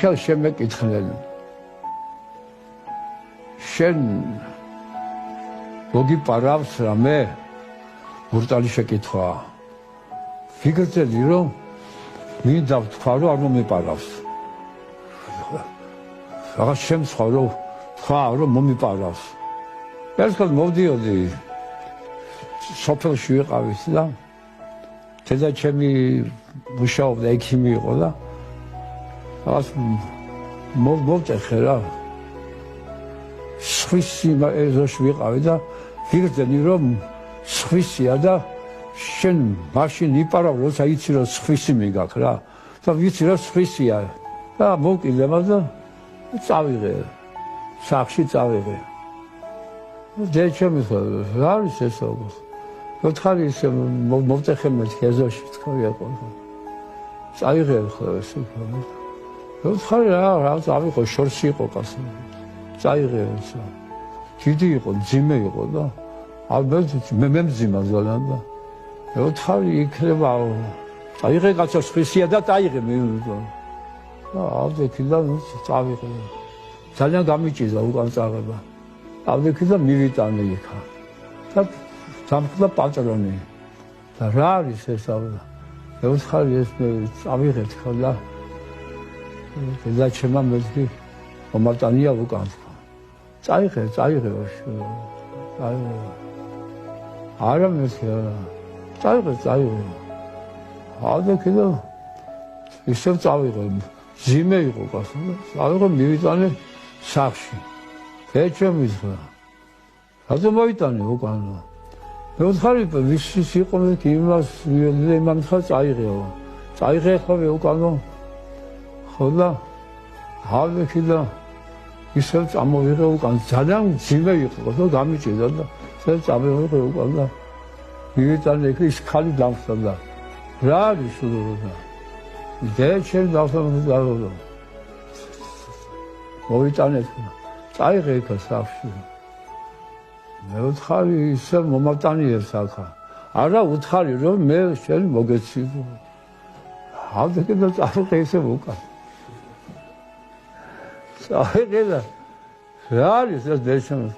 ერთხელ შემეკითხნენ შენ მოგიპარავს რამე ბრუტალი შეკითხვაა ვიგრძელი რომ მინდა ვთქვა რომ არ მომიპარავს რაღაც შემცხვა რომ თქვა რომ მომიპარავს ერთხელ მოვდიოდი სოფელში ვიყავით და დედა ჩემი მუშაობდა ექიმი იყო და რაღაც მოვტეხე რა სხვისი ეზოში ვიყავი და ვიგრძელი რომ სხვისია და შენ მაშინ იპარავ როცა იცი რომ სხვისი მიგაქ რა და ვიცი რომ სხვისია და მოვკიდე და წავიღე სახში წავიღე დედა ჩემი რა არის ესო მოთხარი ისე მოვტეხე მეთქი ეზოში თქვია ყო წავიღე ხო ესე მოთხარი რა წავიღო შორში იყო კაცი წაიღე ესა დიდი იყო ძიმე იყო და ალბათ მე მძიმა ზალან და მოთხარი იქნება წაიღე კაცო სხვისია და წაიღე მე და ავდექი და წავიღე ძალიან გამიჭირდა უკან წაღება ავდექი და მივიტანე იქა და დამხდა პატრონი და რა არის ესა მოთხარი ეს მე წავიღე თქვა და და ჩემმა მეთქი მომატანია უკან წაიღე არა მეთქი წაიღე ავდექი და ისევ წავიღე ძიმე იყო კაცო წავიღე მივიტანე სახში ეჩემის რა რატო მოიტანე უკან მე ვთხარი ვის იყო იმას იმამხა წაიღე ხოლმე უკანო ხო და ავდექი და ისევ წამოვიღე უკან ძალიან ძიმე იყო და გამიჭირდა და ისევ წამოვიღე უკან და მივიტანე ის ხალი დამხდა და რა არის უდა დედა ჩემ დავსამდა მოვიტანე წაიღე იქ სახში მე ვთხარი ისევ მომატანიებს ახლა არა ვთხარი რომ მე შენ მოგეცი ავდექი და წავიღე ისევ უკან წაიღე და რა არის ეს დეშემს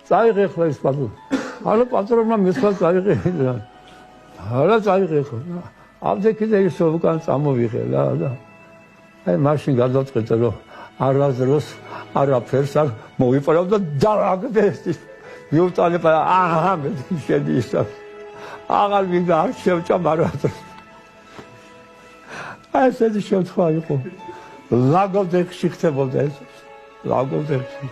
წაიღე ხოლმე ის პატრონი არა პატრონმა მისვლა წაიღე არა წაიღე ხოლმე ავდექი და ისევ უკან წამოვიღე და აი მაშინ გადავწყვიტე რომ არასდროს არაფერს არ მოვიპარავ და დააგდე მივტანე აჰა მე შედი ისა აღარ მინდა არ შევჭამ არასდროს აი ესეთი შემთხვევა იყო ლაგოდეხში ხდებოდა ეს ლაგოდეხში